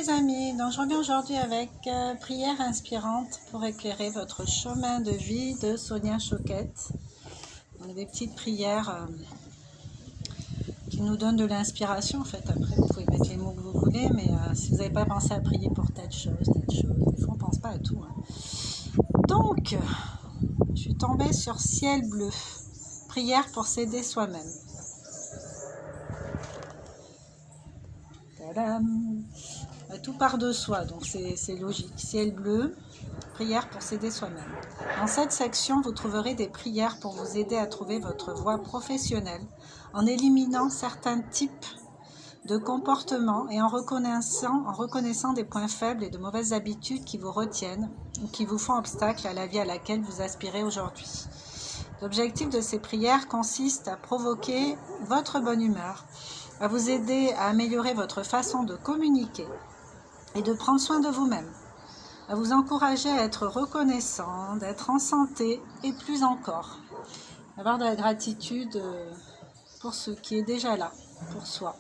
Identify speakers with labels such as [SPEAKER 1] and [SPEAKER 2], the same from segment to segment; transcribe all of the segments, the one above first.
[SPEAKER 1] les amis, donc je reviens aujourd'hui avec prière inspirante pour éclairer votre chemin de vie de Sonia Choquette. Donc, des petites prières qui nous donnent de l'inspiration en fait. Après vous pouvez mettre les mots que vous voulez, mais si vous n'avez pas pensé à prier pour telle chose, des fois on ne pense pas à tout. Donc, je suis tombée sur Ciel bleu, prière pour s'aider soi-même. Tadam! Tout part de soi, donc c'est logique. Ciel bleu, prière pour s'aider soi-même. Dans cette section, vous trouverez des prières pour vous aider à trouver votre voie professionnelle en éliminant certains types de comportements et en reconnaissant des points faibles et de mauvaises habitudes qui vous retiennent ou qui vous font obstacle à la vie à laquelle vous aspirez aujourd'hui. L'objectif de ces prières consiste à provoquer votre bonne humeur, à vous aider à améliorer votre façon de communiquer et de prendre soin de vous-même, à vous encourager à être reconnaissant, d'être en santé et plus encore, avoir de la gratitude pour ce qui est déjà là, pour soi.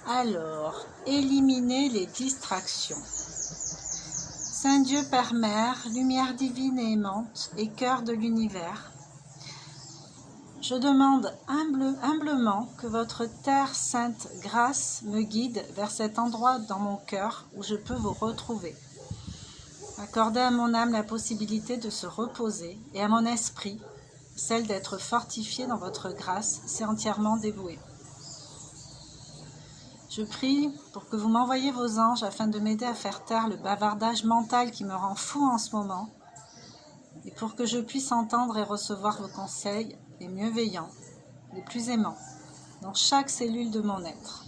[SPEAKER 1] Alors, éliminer les distractions. Saint Dieu Père Mère, lumière divine et aimante et cœur de l'univers, je demande humblement que votre terre sainte grâce me guide vers cet endroit dans mon cœur où je peux vous retrouver. Accordez à mon âme la possibilité de se reposer et à mon esprit celle d'être fortifié dans votre grâce, c'est entièrement dévoué. Je prie pour que vous m'envoyiez vos anges afin de m'aider à faire taire le bavardage mental qui me rend fou en ce moment et pour que je puisse entendre et recevoir vos conseils les mieux veillants, les plus aimants, dans chaque cellule de mon être.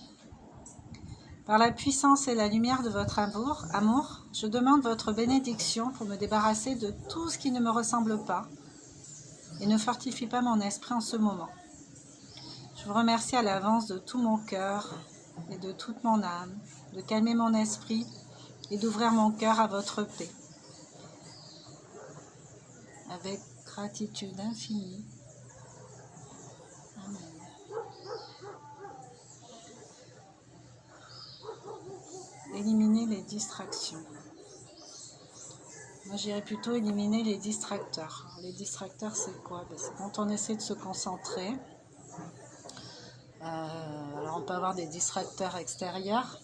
[SPEAKER 1] Par la puissance et la lumière de votre amour, je demande votre bénédiction pour me débarrasser de tout ce qui ne me ressemble pas et ne fortifie pas mon esprit en ce moment. Je vous remercie à l'avance de tout mon cœur et de toute mon âme, de calmer mon esprit et d'ouvrir mon cœur à votre paix. Avec gratitude infinie. Amen. Éliminer les distractions. Moi, j'irais plutôt éliminer les distracteurs. Les distracteurs, c'est quoi? C'est quand on essaie de se concentrer. Alors, on peut avoir des distracteurs extérieurs,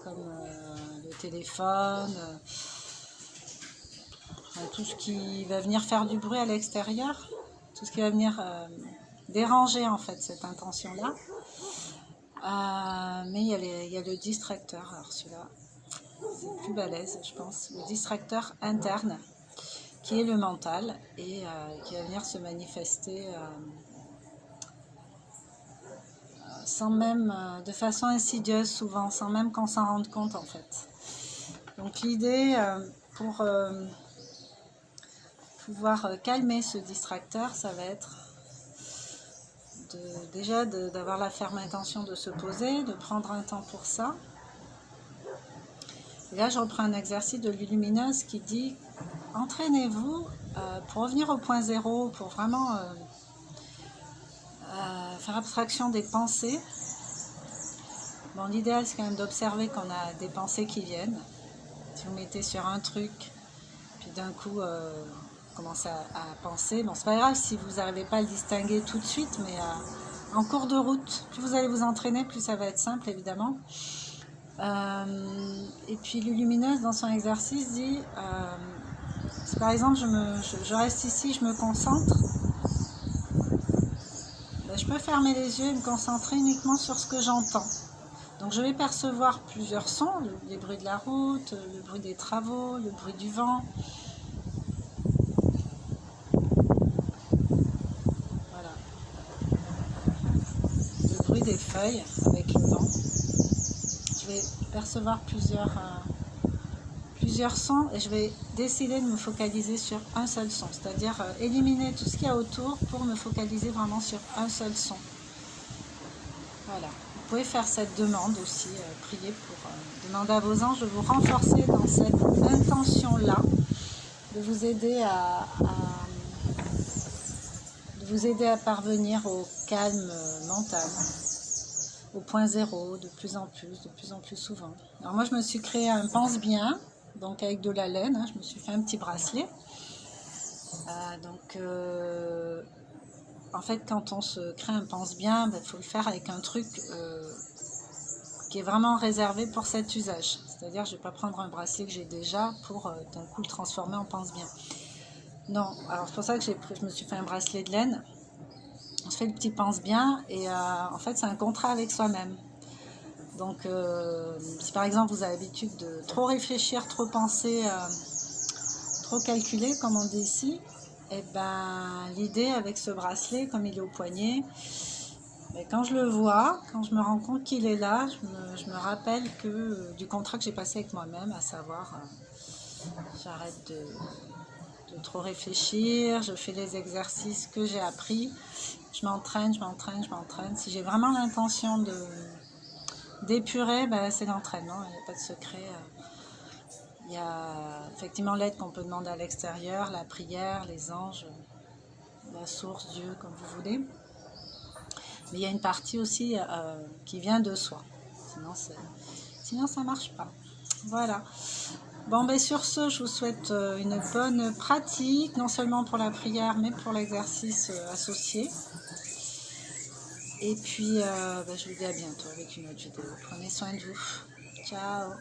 [SPEAKER 1] comme le téléphone, tout ce qui va venir faire du bruit à l'extérieur, tout ce qui va venir déranger en fait cette intention-là. Mais il y a le distracteur, alors celui-là, c'est plus balèze, je pense, le distracteur interne, qui est le mental et qui va venir se manifester sans même, de façon insidieuse souvent, sans même qu'on s'en rende compte en fait. Donc l'idée pour pouvoir calmer ce distracteur, ça va être déjà d'avoir la ferme intention de se poser, de prendre un temps pour ça. Et là, je reprends un exercice de l'illumineuse qui dit « Entraînez-vous pour revenir au point zéro, pour vraiment faire abstraction des pensées. » Bon, l'idéal, c'est quand même d'observer qu'on a des pensées qui viennent. Si vous mettez sur un truc, puis d'un coup, commencez à penser. Bon, c'est pas grave si vous n'arrivez pas à le distinguer tout de suite, mais en cours de route, plus vous allez vous entraîner, plus ça va être simple, évidemment. Et puis l'illumineuse dans son exercice dit si par exemple je reste ici, je me concentre, ben, je peux fermer les yeux et me concentrer uniquement sur ce que j'entends. Donc je vais percevoir plusieurs sons, les bruits de la route, le bruit des travaux, le bruit du vent. Voilà. Le bruit des feuilles avec le vent. Je vais percevoir plusieurs sons et je vais décider de me focaliser sur un seul son, c'est-à-dire éliminer tout ce qu'il y a autour pour me focaliser vraiment sur un seul son. Voilà. Vous pouvez faire cette demande aussi, prier pour demander à vos anges de vous renforcer dans cette intention-là, de vous aider à parvenir au calme mental, au point zéro, de plus en plus souvent. Alors moi, je me suis créé un pense-bien, donc avec de la laine, hein, je me suis fait un petit bracelet. En fait, quand on se crée un pense-bien, il faut le faire avec un truc qui est vraiment réservé pour cet usage. C'est-à-dire, je ne vais pas prendre un bracelet que j'ai déjà pour d'un coup le transformer en pense-bien. Non, alors c'est pour ça que je me suis fait un bracelet de laine. On se fait le petit pense-bien et en fait, c'est un contrat avec soi-même. Donc, si par exemple vous avez l'habitude de trop réfléchir, trop penser, trop calculer, comme on dit ici, et ben l'idée avec ce bracelet, comme il est au poignet, mais quand je le vois, quand je me rends compte qu'il est là, je me rappelle du contrat que j'ai passé avec moi-même, à savoir, j'arrête de trop réfléchir, je fais les exercices que j'ai appris, je m'entraîne. Si j'ai vraiment l'intention d'épurer, ben, c'est l'entraînement, il n'y a pas de secret. Il y a effectivement l'aide qu'on peut demander à l'extérieur, la prière, les anges, la source, Dieu, comme vous voulez. Mais il y a une partie aussi qui vient de soi. Sinon ça ne marche pas. Voilà. Bon, ben sur ce, je vous souhaite une bonne pratique, non seulement pour la prière, mais pour l'exercice associé. Et puis, je vous dis à bientôt avec une autre vidéo. Prenez soin de vous. Ciao.